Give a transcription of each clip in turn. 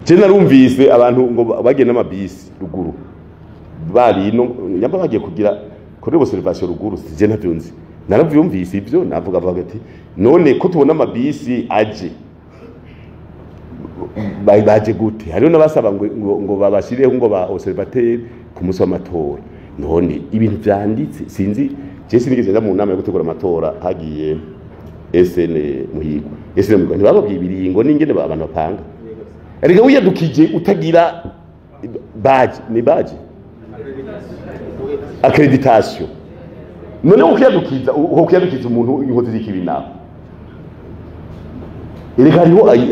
je narumvise abantu ngo bagenda amabisi ruguru bari no nyamba bagiye kugira kuri observation ruguru je ntavyunzi naravyumvise ivyo navuga ati none ko tubona amabisi aje baje gute hariho nabasaba ngo babashireho ngo ba observateur ku musi w'amatora none ibintu vyanditse sinzi je sinigeze nda mu nama yo gutegura amatora hagiye SN Muhigwa SN Muhigwa ntibababwiye ibiringo n'ingene abantu bapanga ariko wiyadukije utagira badge ni badge accreditation none ukiyadukiza umuntu inkozi z'ikibinaho erega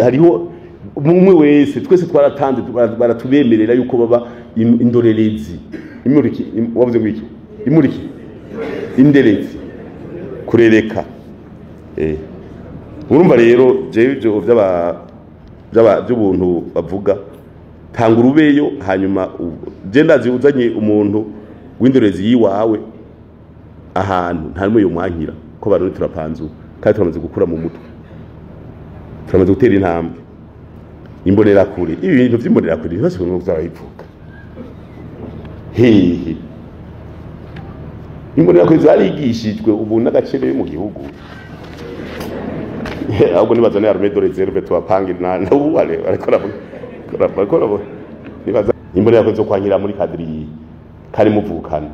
hariho umwe wese twese twaratanze baratubemerera yuko baba indorerezi imuriki wavuze ngo iki imuriki inderezi kurereka urumva rero jewe by'ubuntu bavuga tanga urubeyo hanyuma je ndazi uzanye umuntu w'indorezi yiwawe ahantu ntarimo yo mwankira ko barone turapanzu kandi turamaze gukura mu mutwe turamaze gutera intambwe imbonera kure ibi bintu by'imbonera kure bose ngo zabayivuka hehe imbonera kure zarigishijwe ubu n'agaciro yo mu gihugu ahubwo nibaza ne armée de réserve twapangira na uwale ariko nibaza imbonera kure zo kwankira muri kadri kari muvukana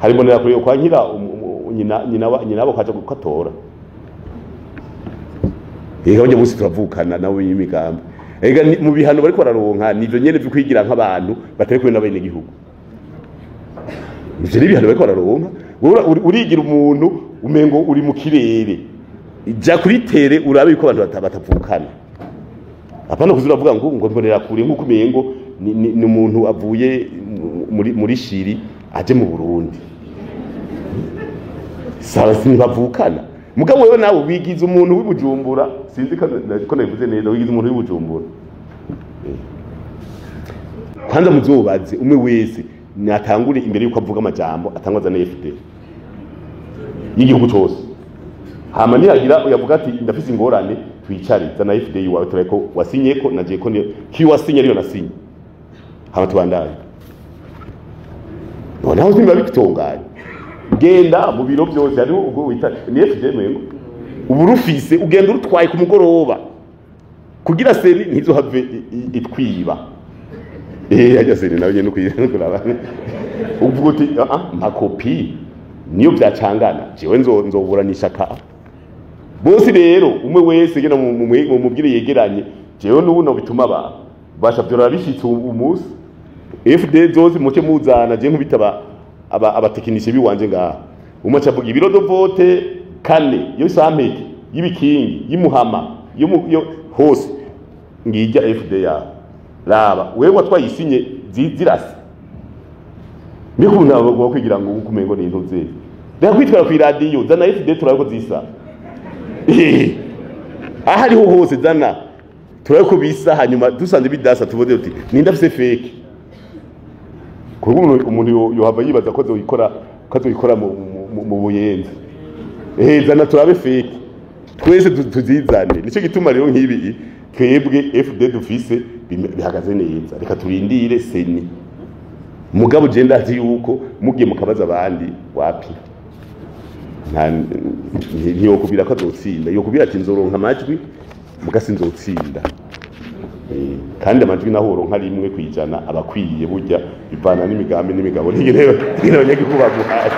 harimo nera kure yo kwankira nyina abo kaje gukatora banje musi turavukana nawe y'imigambi ega mu bihano bariko bararonka nivyo nyene byo kwigira nk'abantu batari kure n'abene gihugu ivyo bihano bariko bararonka urigira umuntu umengo uri mu kirere ija kuri tere urabe ko abantu batavukana apana kuzuravuga ngo mbonera kure nk'uko umengo ni umuntu avuye muri shiri aje mu Burundi sara sinbavukana mugabo wewe nawe wigize umuntu w'ibujumbura sinzi ko nabivuze neza wigize umuntu w'ibujumbura kwanza muzobaze umwe wese natangure imbere yuko avuga amajambo atangwaza na FD y'igihugu cyose hama nihagira uyavuga ati ndafise ingorane twicare zana FD yiwawe tureko wasinye ko nagiye ko ki wasinye ariyo nasinye hama tubandanye noneho simba bitonganye genda mu biro byose ari ubwo wita ni FD mengo ubu rufise ugenda urutwaye ku mugoroba kugira seri ntizo have itwiba ajya seri nawe nyene kuraba ubwo uti nta kopi niyo byacangana jewe nzoburanisha ka bose rero umwe wese gena mu mubwire yegeranye jewe n'ubuno bituma abantu bashavyo bishitse umunsi FD zose muke muzana je nkubita abatekinishe biwanje ngaha umwe acavuga ibiro do vote kane yo sampeke yibikingi yimuhama yo hose ngijya FD ya raba wewe watwayisinye zirase mikunda bwo kwigira ngo ukumengo ni intuze reka kwitwara ku radio zana FD turako zisa ahari ho hose zana turako bisa hanyuma dusanze bidasa tubode uti nindafise fake kuko umuntu yohava yibaza ko zoyikora mu buyenzi zana turabe fake twese tuzizane nico gituma rero nk'ibi twebwe FD dufise bihagaze neza reka turindire seni mugabo je ndazi yuko mugiye mukabaza abandi wapi ntiyo kubira ko azotsinda yo kubira ati nzoronka amajwi mugasi nzotsinda kandi amajwi naho uronka rimwe kwijana abakwiye burya bivana n'imigambi n'imigabo n'ingene abanyagikuba guhaye